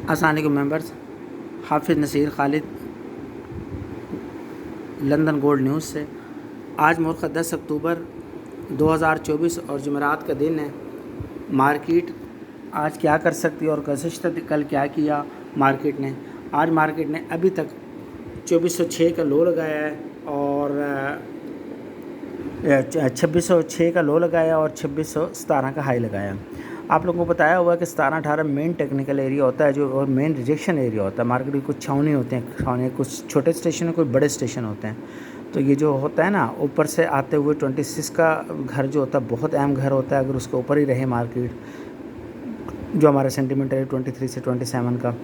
अस्सलाम वालेकुम members, Hafiz Naseer Khalid, London gold news से। आज मुल्क 10 अक्टूबर 2024 और जुमेरात का दिन है। मार्केट आज क्या कर सकती है और गुज़िश्ता कल क्या किया मार्केट ने। आज मार्केट ने अभी तक 2406 का लो लगाया है और 2606 का लो लगाया और 2617 का हाई लगाया। आप लोगों को बताया हुआ कि 17-18 मेन टेक्निकल एरिया होता है जो, और मेन रिजेक्शन एरिया होता है। मार्केट की कुछ छावनी होते हैं, छावनी कुछ छोटे स्टेशन है, कुछ बड़े स्टेशन होते हैं। तो ये जो होता है ना, ऊपर से आते हुए 26 का घर जो होता है बहुत अहम घर होता है। अगर उसके ऊपर ही रहे मार्केट, जो हमारा सेंटीमेंट है 23 से 27 का,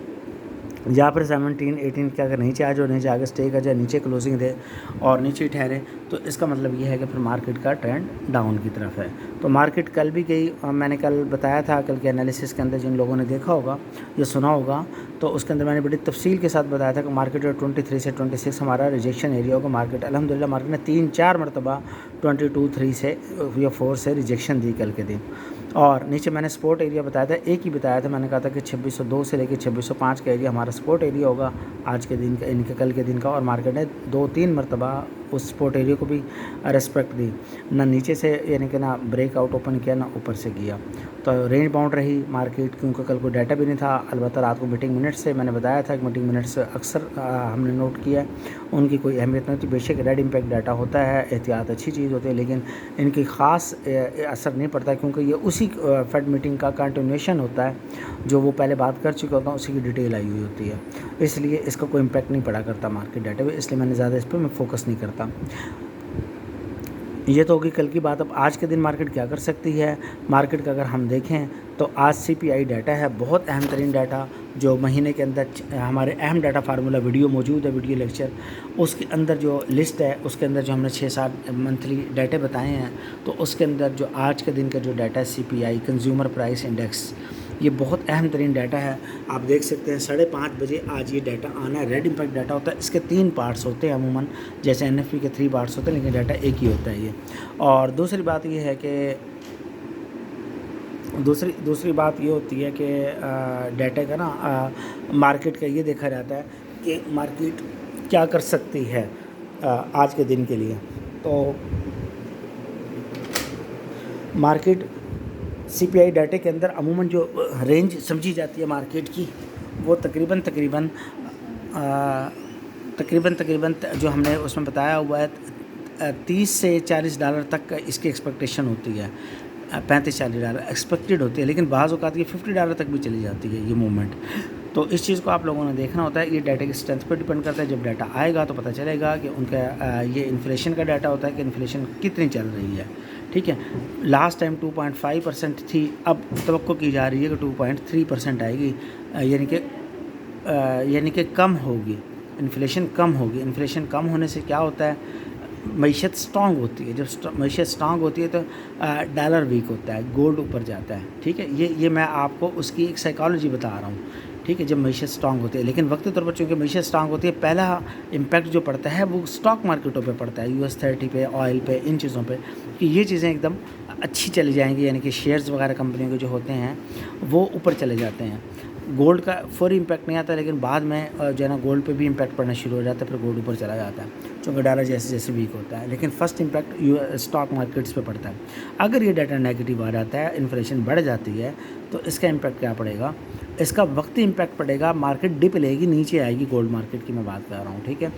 या फिर 17-18 के अगर नीचे आ जाए, नीचे आगे स्टे कर जाए, नीचे क्लोजिंग दे और नीचे ठहरे, तो इसका मतलब ये है कि फिर मार्केट का ट्रेंड डाउन की तरफ है। तो मार्केट कल भी गई, मैंने कल बताया था, कल के एनालिसिस के अंदर जिन लोगों ने देखा होगा या सुना होगा, तो उसके अंदर मैंने बड़ी तफसील के साथ बताया था कि मार्केट 23 से 26 हमारा रिजेक्शन एरिया होगा। मार्केट अल्हम्दुलिल्लाह मार्केट ने 3-4 मरतबा 22-3 से या 4 से रिजेक्शन दी कल के दिन। और नीचे मैंने सपोर्ट एरिया बताया था, एक ही बताया था, मैंने कहा था कि 2602 से लेकर 2605 का एरिया हमारा सपोर्ट एरिया होगा आज के दिन का, इनके कल के दिन का। और मार्केट ने 2-3 मरतबा उस सपोर्ट एरिया को भी रिस्पेक्ट दी, ना नीचे से यानी कि ना ब्रेकआउट ओपन किया, ना ऊपर से किया। तो रेंज बाउंड रही मार्केट, क्योंकि कल कोई डाटा भी नहीं था। अलबत्ता रात को मीटिंग मिनट्स से मैंने बताया था कि मीटिंग मिनट्स अक्सर हमने नोट किया, उनकी कोई अहमियत नहीं थी। बेशक रेड इम्पैक्ट डाटा होता है, एहतियात अच्छी चीज़ होती है, लेकिन इनकी ख़ास असर नहीं पड़ता, क्योंकि ये उसी फेड मीटिंग का कंटिन्यूएशन होता है जो वो पहले बात कर चुके होता है, उसी की डिटेल आई हुई होती है। इसलिए इसका कोई इम्पैक्ट नहीं पड़ा करता मार्केट डाटा पे, इसलिए मैंने ज़्यादा इस पर मैं फोकस नहीं करता। ये तो होगी कल की बात। अब आज के दिन मार्केट क्या कर सकती है। मार्केट का अगर हम देखें तो आज CPI डाटा है, बहुत अहम तरीन डाटा, जो महीने के अंदर हमारे अहम डाटा फार्मूला वीडियो मौजूद है, वीडियो लेक्चर, उसके अंदर जो लिस्ट है, उसके अंदर जो हमने 6-7 मंथली डाटे बताए हैं, तो उसके अंदर जो आज के दिन का जो डाटा है CPI कंज्यूमर प्राइस इंडेक्स, ये बहुत अहम तरीन डाटा है। आप देख सकते हैं 5:30 बजे आज ये डाटा आना है। रेड इम्पैक्ट डाटा होता है, इसके 3 पार्ट्स होते हैं अमूमन, जैसे NFP के 3 पार्ट्स होते हैं, लेकिन डाटा एक ही होता है ये। और दूसरी बात ये है कि दूसरी बात ये होती है कि डाटा का ना मार्केट का ये देखा जाता है कि मार्केट क्या कर सकती है आज के दिन के लिए। तो मार्केट CPI डाटे के अंदर अमूमन जो रेंज समझी जाती है मार्केट की, वो तकरीबन जो हमने उसमें बताया हुआ है, 30 से $40 तक का इसकी एक्सपेक्टेशन होती है। 35-40 डॉलर एक्सपेक्टेड होती है, लेकिन बाज़ औक़ात ये $50 तक भी चली जाती है ये मूवमेंट। तो इस चीज़ को आप लोगों ने देखना होता है। ये डाटा की स्ट्रेंथ पर डिपेंड करता है। जब डाटा आएगा तो पता चलेगा कि उनका ये इन्फ्लेशन का डाटा होता है कि इन्फ्लेशन कितनी चल रही है। ठीक है, लास्ट टाइम 2.5% थी, अब तवक्को की जा रही है कि 2.3% आएगी, यानी कि कम होगी, इन्फ्लेशन कम होगी। इन्फ्लेशन कम होने से क्या होता है, मईशत स्ट्रॉन्ग होती है। जब मईशत स्ट्रॉन्ग होती है तो डॉलर वीक होता है, गोल्ड ऊपर जाता है। ठीक है, ये मैं आपको उसकी एक साइकोलॉजी बता रहा हूँ। ठीक है, जब मईशत स्ट्रॉन्ग होती है, लेकिन वक्ती तौर पर चूँकि मईशत स्ट्रॉन्ग होती है, पहला इम्पैक्ट जो पड़ता है वो स्टॉक मार्केटों पे पड़ता है, US 30 पे, ऑयल पे, इन चीज़ों पे, कि ये चीज़ें एकदम अच्छी चली जाएंगी, यानी कि शेयर्स वगैरह कंपनियों के जो होते हैं वो ऊपर चले जाते हैं। गोल्ड का फौरी इम्पैक्ट नहीं आता, लेकिन बाद में जो है ना गोल्ड पे भी इम्पैक्ट पड़ना शुरू हो जाता है, फिर गोल्ड ऊपर चला जाता है क्योंकि डॉलर जैसे जैसे वीक होता है। लेकिन फर्स्ट इम्पैक्ट स्टॉक मार्केट्स पे पड़ता है। अगर ये डाटा नेगेटिव आ जाता है, इन्फ्लेशन बढ़ जाती है, तो इसका इम्पैक्ट क्या पड़ेगा, इसका वक्ती इम्पैक्ट पड़ेगा, मार्केट डिप लेगी, नीचे आएगी, गोल्ड मार्केट की मैं बात कर रहा हूँ। ठीक है,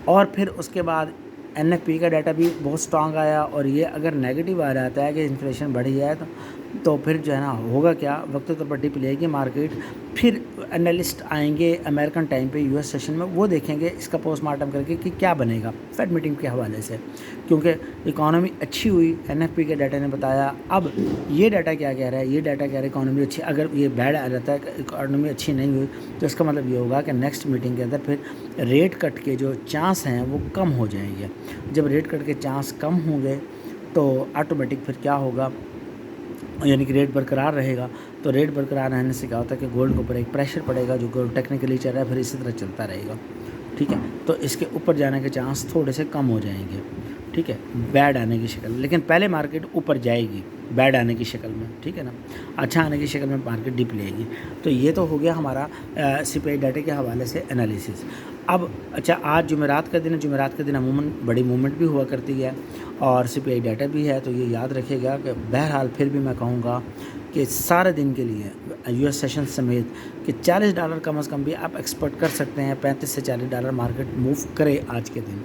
और फिर उसके बाद NFP का डाटा भी बहुत स्ट्रॉन्ग आया, और ये अगर नेगेटिव आ जाता है कि इन्फ्लेशन बढ़ी है, तो फिर जो है ना होगा क्या, वक्ती तौर पर डिप लेगी मार्केट। फिर एनालिस्ट आएंगे अमेरिकन टाइम पे US सेशन में, वो देखेंगे इसका पोस्टमार्टम करके कि क्या बनेगा फेड मीटिंग के हवाले से, क्योंकि इकॉनमी अच्छी हुई, NFP के डाटा ने बताया। अब ये डाटा क्या कह रहा है, ये डाटा कह रहा है इकॉनमी अच्छी। अगर ये बैड आ जाता है कि इकॉनमी अच्छी नहीं हुई, तो इसका मतलब ये होगा कि नेक्स्ट मीटिंग के अंदर फिर रेट कट के जो चांस हैं वो कम हो जाएंगे। जब रेट कट के चांस कम होंगे तो ऑटोमेटिक फिर क्या होगा, यानी कि रेट बरकरार रहेगा। तो रेट बरकरार रहने से क्या होता है कि गोल्ड के ऊपर एक प्रेशर पड़ेगा, जो गोल्ड टेक्निकली चल रहा है, फिर इसी तरह चलता रहेगा। ठीक है, तो इसके ऊपर जाने के चांस थोड़े से कम हो जाएंगे। ٹھیک ہے، بیڈ آنے کی شکل میں، لیکن پہلے مارکیٹ اوپر جائے گی بیڈ آنے کی شکل میں، ٹھیک ہے نا، اچھا آنے کی شکل میں مارکیٹ ڈپ لے گی. تو یہ تو ہو گیا ہمارا سی پی آئی ڈاٹے کے حوالے سے انالیسس. اب اچھا آج جمعرات کا دن ہے، جمعرات کا دن عموماً بڑی موومنٹ بھی ہوا کرتی ہے اور سی پی آئی ڈاٹا بھی ہے. تو یہ یاد رکھیے گا کہ بہرحال پھر بھی میں کہوں گا کہ سارے دن کے لیے یو ایس سیشن سمیت کہ $40 کم از کم بھی آپ ایکسپیکٹ کر سکتے ہیں. $35 سے $40 مارکیٹ موو کرے آج کے دن،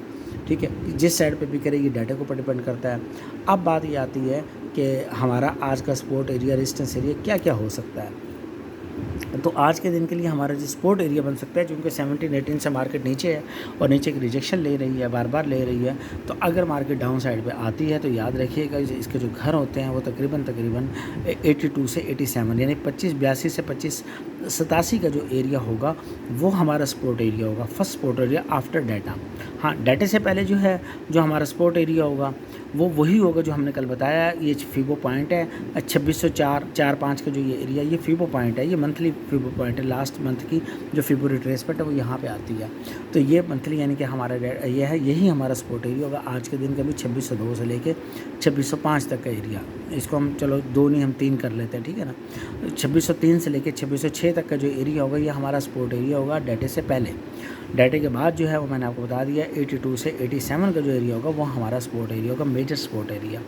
ٹھیک ہے، جس سائڈ پہ بھی کرے گی ڈاٹا کو پر ڈپینڈ کرتا ہے. اب بات یہ آتی ہے کہ ہمارا آج کا سپورٹ ایریا ریزسٹنس ایریا کیا کیا ہو سکتا ہے. تو آج کے دن کے لیے ہمارا جو سپورٹ ایریا بن سکتا ہے، چونکہ 17-18 سے مارکیٹ نیچے ہے اور نیچے کی ریجیکشن لے رہی ہے، بار بار لے رہی ہے. تو اگر مارکیٹ ڈاؤن سائڈ پہ آتی ہے تو یاد رکھیے گا اس کے جو گھر ہوتے ہیں وہ تقریباً 82 سے 87، یعنی 82 سے 87 کا جو ایریا ہوگا وہ ہمارا سپورٹ ایریا ہوگا، first support area after data. ہاں، ڈیٹا سے پہلے جو ہے جو ہمارا سپورٹ ایریا ہوگا وہ وہی ہوگا جو ہم نے کل بتایا. یہ فیبو پوائنٹ ہے 2604.45 کا جو یہ ایریا، یہ فیبو پوائنٹ ہے، یہ منتھلی فیبو پوائنٹ ہے. لاسٹ منتھ کی جو فیبو ریٹریسمنٹ ہے وہ یہاں پہ آتی ہے. تو یہ منتھلی یعنی کہ ہمارا یہ ہے، یہی ہمارا سپورٹ ایریا ہوگا آج کے دن کا بھی. 2602 سے لے کے 2605 تک کا ایریا، اس کو ہم چلو 2 نہیں ہم 3 کر لیتے ہیں، ٹھیک ہے نا. 2603 سے لے کے 2606 تک کا جو ایریا ہوگا یہ ہمارا سپورٹ ایریا ہوگا ڈیٹے سے پہلے. ڈیٹے کے بعد جو ہے وہ میں نے آپ کو بتا دیا 82 سے 87 کا جو ایریا ہوگا وہ ہمارا سپورٹ ایریا ہوگا، میجر سپورٹ ایریا،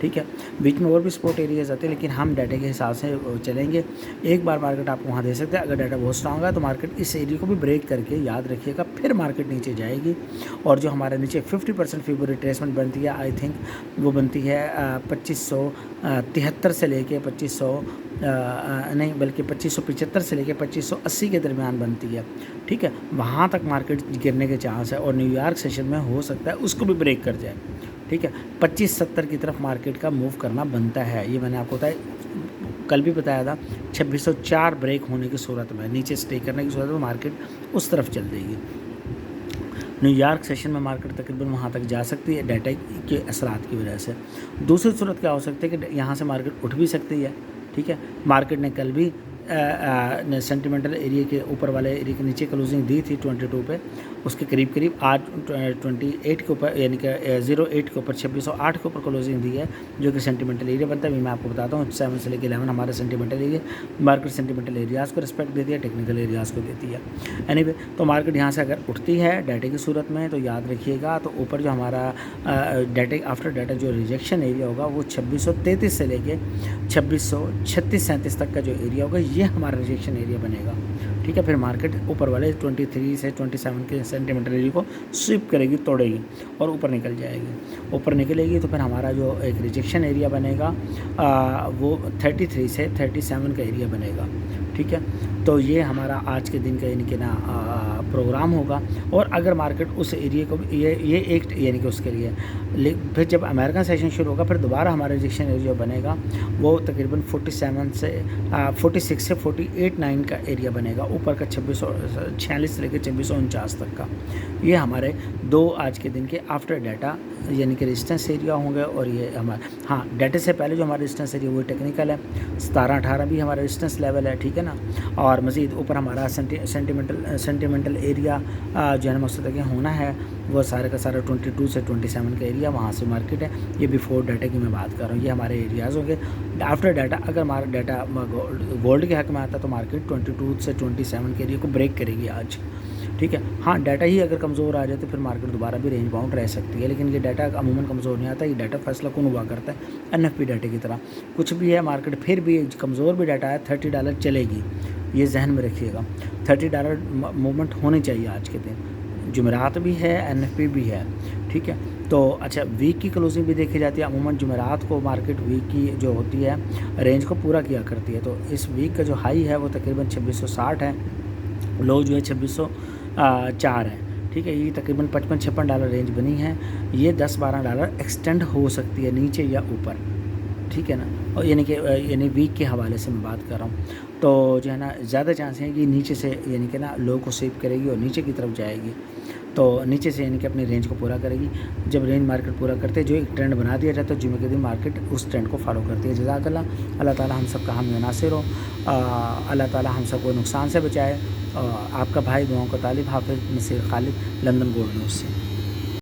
ٹھیک ہے. بیچ میں اور بھی سپورٹ ایریاز آتے ہیں لیکن ہم ڈیٹا کے حساب سے چلیں گے. ایک بار مارکیٹ آپ کو وہاں دے سکتے ہیں، اگر ڈیٹا بہت اسٹرانگ ہے تو مارکیٹ اس ایریا کو بھی بریک کر کے یاد رکھیے گا پھر مارکیٹ نیچے جائے گی. اور جو ہمارے نیچے 50% فیبو ریٹریسمنٹ بنتی ہے، آئی تھنک وہ بنتی ہے 2573 سے لے کے 2500 نہیں بلکہ 2575 سے لے کے 2580 کے درمیان بنتی ہے، ٹھیک ہے. وہاں تک مارکیٹ گرنے کے چانس ہے اور نیو یارک سیشن میں ہو سکتا ہے اس کو بھی بریک کر جائے، ٹھیک ہے. 2570 کی طرف مارکیٹ کا موو کرنا بنتا ہے. یہ میں نے آپ کو کل بھی بتایا تھا. 2604 بریک ہونے کی صورت میں، نیچے سٹے کرنے کی صورت میں مارکیٹ اس طرف چل دے گی. نیو یارک سیشن میں مارکیٹ تقریباً وہاں تک جا سکتی ہے ڈیٹا کے اثرات کی وجہ سے. دوسری صورت کیا ہو سکتی ہے کہ یہاں سے مارکیٹ اٹھ بھی سکتی ہے، ٹھیک ہے. مارکیٹ نے کل بھی سینٹیمنٹل ایریا کے اوپر والے ایریا کے نیچے کلوزنگ دی تھی 22 پہ، اس کے قریب آج 28 کے اوپر یعنی کہ 08 کے اوپر 2608 کے اوپر کلوزنگ دی ہے جو کہ سینٹیمنٹل ایریا بنتا ہے. میں آپ کو بتاتا ہوں 7 سے لے کے 11 ہمارے sentimental area. Market sentimental areas کو رسپیکٹ دیتی ہے، ٹیکنیکل ایریاز کو دیتی ہے. اینی وے تو مارکیٹ یہاں سے اگر اٹھتی ہے ڈیٹا کی صورت میں تو یاد رکھیے گا تو اوپر جو ہمارا ڈیٹا آفٹر ڈیٹا جو ریجیکشن ایریا ہوگا وہ 2633 سے لے کے 2636-37 تک کا جو ایریا ہوگا یہ ہمارا ریجیکشن ایریا بنے گا، ٹھیک ہے. پھر مارکیٹ اوپر والے 23 سے 27 کے سینٹیمنٹل ایریا کو سویپ کرے گی، توڑے گی اور اوپر نکل جائے گی. اوپر نکلے گی تو پھر ہمارا جو ایک ریجیکشن ایریا بنے گا وہ 33 سے 37 کا ایریا بنے گا، ٹھیک ہے. تو یہ ہمارا آج کے دن کا یعنی کہ نا پروگرام ہوگا. اور اگر مارکیٹ اس ایریا کو یہ ایک یعنی کہ اس کے لیے پھر جب امریکن سیشن شروع ہوگا پھر دوبارہ ہمارا ریجیکشن ایریا بنے گا وہ تقریباً 46 سے 48-9 کا ایریا بنے گا، اوپر کا 2646 سے لے کے 2649 تک کا. یہ ہمارے 2 آج کے دن کے آفٹر ڈیٹا یعنی کہ ریزسٹنس ایریا ہوں گے. اور یہ ہمارا ہاں ڈیٹا سے پہلے جو ہمارا ریزسٹنس ایریا وہ ٹیکنیکل ہے، 17-18 بھی ہمارا ریزسٹنس لیول ہے، ٹھیک ہے نا. اور مزید اوپر ہمارا سینٹیمنٹل ایریا جو ہے نا مقصد کہ ہونا ہے وہ سارے کا سارا 22 سے 27 کا ایریا وہاں سے مارکیٹ ہے. یہ بیفور ڈیٹا کی میں بات کر رہا ہوں، یہ ہمارے ایریاز ہوں گے. آفٹر ڈیٹا اگر ہمارا ڈیٹا گولڈ کے حق میں آتا تو مارکیٹ 22 سے 27 کے ایریا کو بریک کرے گی آج، ٹھیک ہے. ہاں ڈیٹا ہی اگر کمزور آ جائے تو پھر مارکیٹ دوبارہ بھی رینج باؤنڈ رہ سکتی ہے، لیکن یہ ڈیٹا عموماً کمزور نہیں آتا. یہ ڈیٹا فیصلہ کون ہوا کرتا ہے؟ NFP ڈیٹا کی طرح کچھ بھی ہے مارکیٹ پھر بھی کمزور بھی ڈیٹا ہے $30 چلے گی، یہ ذہن میں رکھیے گا. $30 موومنٹ ہونی چاہیے آج کے دن. جمعرات بھی ہے، NFP بھی ہے، ٹھیک ہے. تو اچھا ویک کی کلوزنگ بھی دیکھی جاتی ہے. عموماً جمعرات کو مارکیٹ ویک کی جو ہوتی ہے رینج کو پورا کیا کرتی ہے. تو اس ویک کا جو ہائی ہے وہ تقریباً 2660 ہے، لو جو ہے 2604 ہے، ٹھیک ہے. یہ تقریباً $55-56 رینج بنی ہے. یہ $10-12 ایکسٹینڈ ہو سکتی ہے نیچے یا اوپر، ٹھیک ہے نا. اور یعنی ویک کے حوالے سے میں بات کر رہا ہوں. تو جو ہے نا زیادہ چانس ہیں کہ نیچے سے یعنی کہ نا لو کو سویپ کرے گی اور نیچے کی طرف جائے گی. تو نیچے سے یعنی کہ اپنی رینج کو پورا کرے گی. جب رینج مارکیٹ پورا کرتے جو ایک ٹرینڈ بنا دیا جاتا ہے جمعے کے دن مارکیٹ اس ٹرینڈ کو فالو کرتی ہے. جزاک اللہ. اللہ تعالیٰ ہم سب کا حامی و ناصر ہو. اللہ تعالیٰ ہم سب کو نقصان سے بچائے. آپ کا بھائی دعاؤں کا طالب حافظ نصیر خالد، لندن گولڈ نیوز سے.